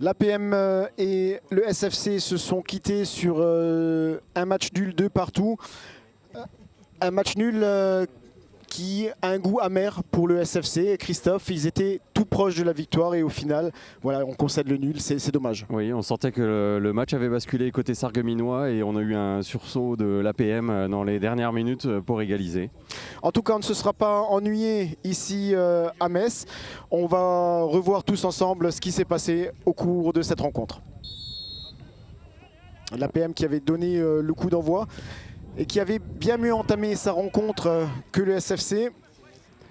L'APM et le SFC se sont quittés sur un match nul 2 partout. Un match nul qui a un goût amer pour le SFC. Et Christophe, ils étaient tout proches de la victoire et au final, voilà, on concède le nul, c'est dommage. Oui, on sentait que le match avait basculé côté sarregueminois et on a eu un sursaut de l'APM dans les dernières minutes pour égaliser. En tout cas, on ne se sera pas ennuyé ici à Metz. On va revoir tous ensemble ce qui s'est passé au cours de cette rencontre. L'APM qui avait donné le coup d'envoi et qui avait bien mieux entamé sa rencontre que le SFC.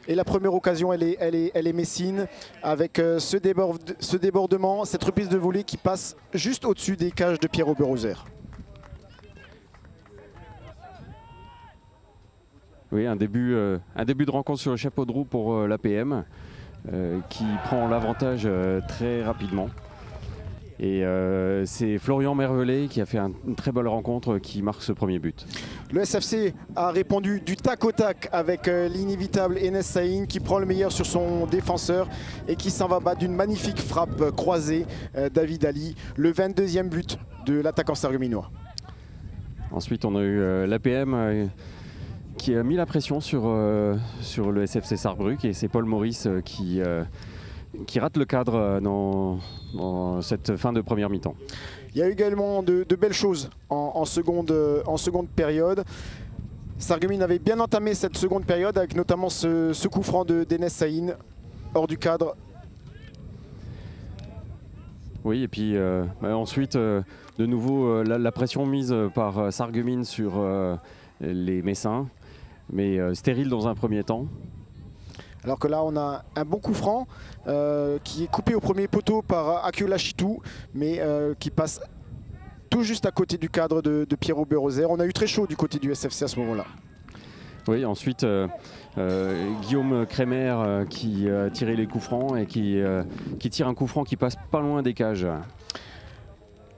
Et la première occasion, elle est messine avec ce débordement, cette reprise de volée qui passe juste au-dessus des cages de Pierre Oberhauser. Oui, un début de rencontre sur le chapeau de roue pour l'APM qui prend l'avantage très rapidement. Et c'est Florian Mervelet qui a fait une très belle rencontre qui marque ce premier but. Le SFC a répondu du tac au tac avec l'inévitable Enes Saïn qui prend le meilleur sur son défenseur et qui s'en va battre d'une magnifique frappe croisée David Ali, le 22e but de l'attaquant sarregueminois. Ensuite on a eu l'APM qui a mis la pression sur le SFC Sarrebruck et c'est Paul Maurice qui rate le cadre dans cette fin de première mi-temps. Il y a eu également de belles choses en seconde période. Sarreguemines avait bien entamé cette seconde période avec notamment ce coup franc d'Enes Saïn hors du cadre. Oui, et puis ensuite, de nouveau, la pression mise par Sarreguemines sur les Messins, mais stérile dans un premier temps. Alors que là, on a un bon coup franc qui est coupé au premier poteau par Akiola Chitou, mais qui passe tout juste à côté du cadre de Pierre Oberhauser. On a eu très chaud du côté du SFC à ce moment-là. Oui, ensuite, Guillaume Crémer qui a tiré les coups francs et qui tire un coup franc qui passe pas loin des cages.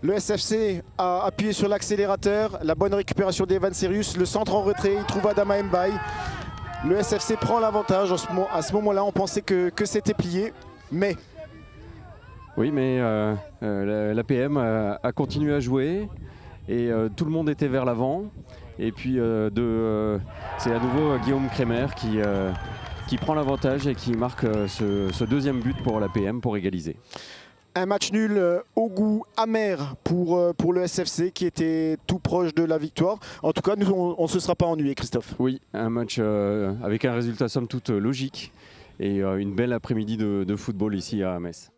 Le SFC a appuyé sur l'accélérateur, la bonne récupération d'Evan Serius, le centre en retrait, il trouve Adama Mbaye. Le SFC prend l'avantage. À ce moment-là, on pensait que c'était plié, mais... Oui, mais l'APM a continué à jouer et tout le monde était vers l'avant. Et puis c'est à nouveau Guillaume Crémer qui prend l'avantage et qui marque ce deuxième but pour l'APM pour égaliser. Un match nul au goût amer pour le SFC qui était tout proche de la victoire. En tout cas, nous, on ne se sera pas ennuyé, Christophe. Oui, un match avec un résultat somme toute logique et une belle après-midi de football ici à Metz.